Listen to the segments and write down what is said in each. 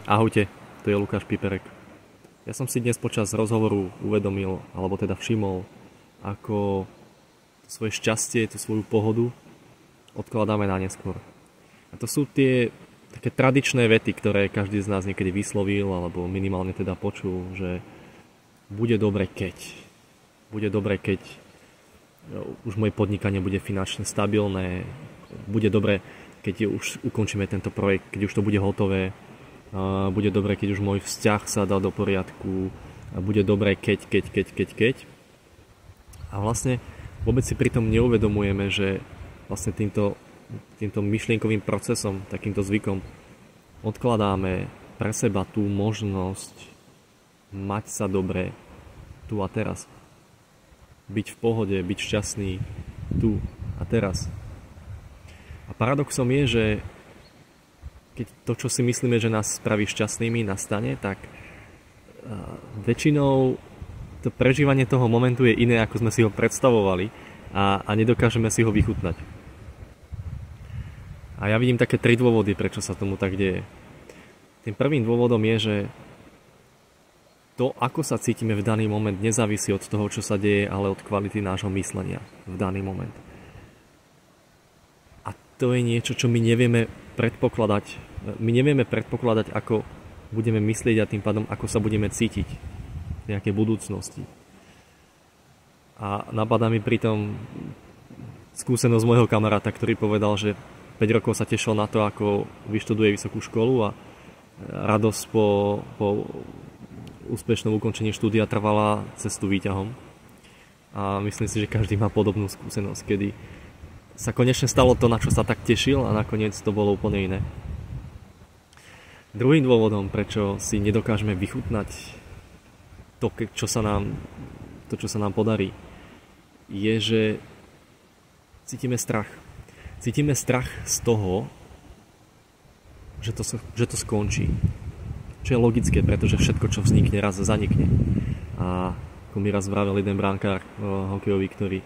Ahojte, to je Lukáš Piperek. Ja som si dnes počas rozhovoru uvedomil, alebo teda všimol, ako to svoje šťastie, tú svoju pohodu odkladáme na neskôr. A to sú tie také tradičné vety, ktoré každý z nás niekedy vyslovil, alebo minimálne teda počul, že bude dobre keď. Bude dobre keď už moje podnikanie bude finančne stabilné, bude dobre keď už ukončíme tento projekt, keď už to bude hotové, bude dobre, keď už môj vzťah sa dá do poriadku, bude dobre, keď. A vlastne vôbec si pritom neuvedomujeme, že vlastne týmto myšlienkovým procesom, takýmto zvykom odkladáme pre seba tú možnosť mať sa dobre tu a teraz. Byť v pohode, byť šťastný tu a teraz. A paradoxom je, že keď to, čo si myslíme, že nás spraví šťastnými, nastane, tak väčšinou to prežívanie toho momentu je iné, ako sme si ho predstavovali a nedokážeme si ho vychutnať. A ja vidím také 3 dôvody, prečo sa tomu tak deje. Tým prvým dôvodom je, že to, ako sa cítime v daný moment, nezávisí od toho, čo sa deje, ale od kvality nášho myslenia v daný moment. To je niečo, čo my nevieme predpokladať. My nevieme predpokladať, ako budeme myslieť a tým pádom, ako sa budeme cítiť v nejakej budúcnosti. A napadá mi pritom skúsenosť môjho kamaráta, ktorý povedal, že 5 rokov sa tešil na to, ako vyštuduje vysokú školu a radosť po úspešnom ukončení štúdia trvala cestu výťahom. A myslím si, že každý má podobnú skúsenosť, kedy sa konečne stalo to, na čo sa tak tešil a nakoniec to bolo úplne iné. Druhým dôvodom, prečo si nedokážeme vychutnať to, čo sa nám podarí, je, že cítime strach. Cítime strach z toho, že to skončí. Čo je logické, pretože všetko, čo vznikne, raz zanikne. A ako mi raz vravel jeden brankár hokejový, ktorý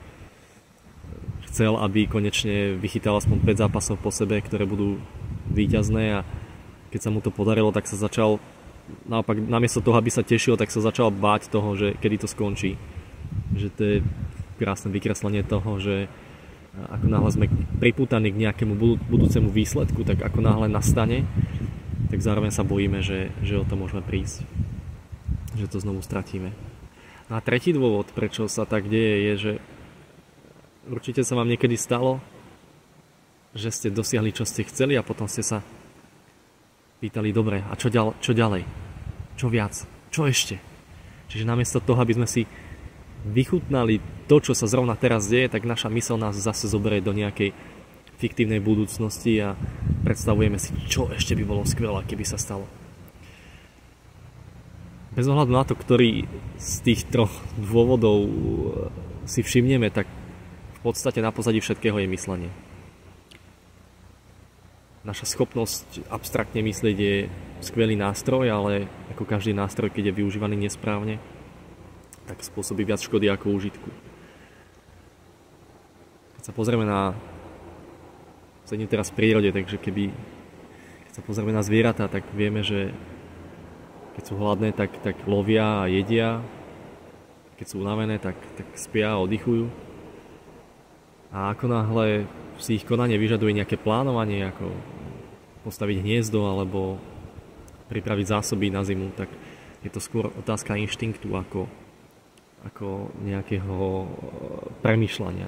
chcel, aby konečne vychytal aspoň 5 zápasov po sebe, ktoré budú víťazné, a keď sa mu to podarilo, tak sa začal naopak, namiesto toho, aby sa tešil, tak sa začal báť toho, že kedy to skončí. Že to je krásne vykreslenie toho, že ako náhle sme pripútaní k nejakému budúcemu výsledku, tak ako náhle nastane, tak zároveň sa bojíme, že o to môžeme prísť. Že to znovu stratíme. No a tretí dôvod, prečo sa tak deje, je, že určite sa vám niekedy stalo, že ste dosiahli, čo ste chceli, a potom ste sa pýtali, dobre, a čo ďalej? Čo viac? Čo ešte? Čiže namiesto toho, aby sme si vychutnali to, čo sa zrovna teraz deje, tak naša myseľ nás zase zoberie do nejakej fiktívnej budúcnosti a predstavujeme si, čo ešte by bolo skvelé, keby sa stalo. Bez ohľadu na to, ktorý z tých 3 dôvodov si všimneme, tak v podstate na pozadí všetkého je myslenie. Naša schopnosť abstraktne myslieť je skvelý nástroj, ale ako každý nástroj, keď je využívaný nesprávne, tak spôsobí viac škody ako úžitku. Keď sa pozrieme sedím teraz v prírode, takže keď sa pozrieme na zvieratá, tak vieme, že keď sú hladné, tak lovia a jedia. Keď sú unavené, tak spia a oddychujú. A ako náhle si ich konanie vyžaduje nejaké plánovanie, ako postaviť hniezdo alebo pripraviť zásoby na zimu, tak je to skôr otázka inštinktu ako nejakého premýšľania.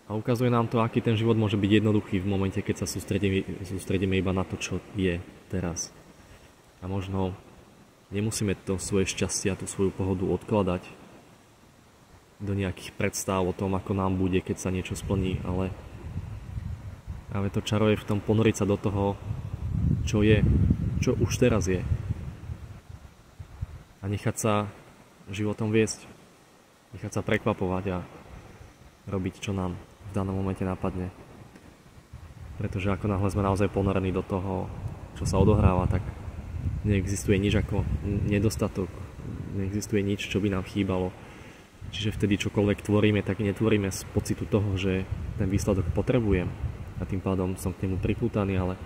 A ukazuje nám to, aký ten život môže byť jednoduchý v momente, keď sa sústredíme iba na to, čo je teraz. A možno nemusíme to svoje šťastie a tú svoju pohodu odkladať do nejakých predstav o tom, ako nám bude, keď sa niečo splní, ale práve to čaro je v tom ponoriť sa do toho, čo je, čo už teraz je. A nechať sa životom viesť, nechať sa prekvapovať a robiť, čo nám v danom momente napadne. Pretože ako náhle sme naozaj ponorení do toho, čo sa odohráva, tak neexistuje nič ako nedostatok, neexistuje nič, čo by nám chýbalo. Čiže vtedy čokoľvek tvoríme, tak netvoríme z pocitu toho, že ten výsledok potrebujem a tým pádom som k nemu pripútaný, ale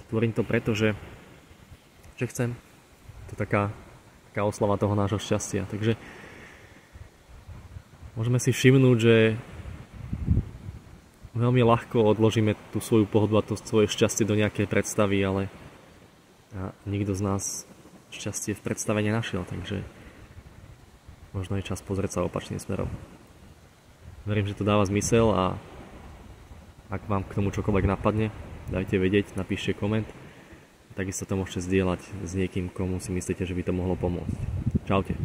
tvorím to preto, že že chcem. To je taká oslava toho nášho šťastia. Takže môžeme si všimnúť, že veľmi ľahko odložíme tú svoju pohodu a to svoje šťastie do nejakej predstavy, ale nikto z nás šťastie v predstave nenašiel, takže možno je čas pozrieť sa opačným smerom. Verím, že to dáva zmysel a ak vám k tomu čokoľvek napadne, dajte vedieť, napíšte koment. Takisto to môžete zdieľať s niekým, komu si myslíte, že by to mohlo pomôcť. Čaute.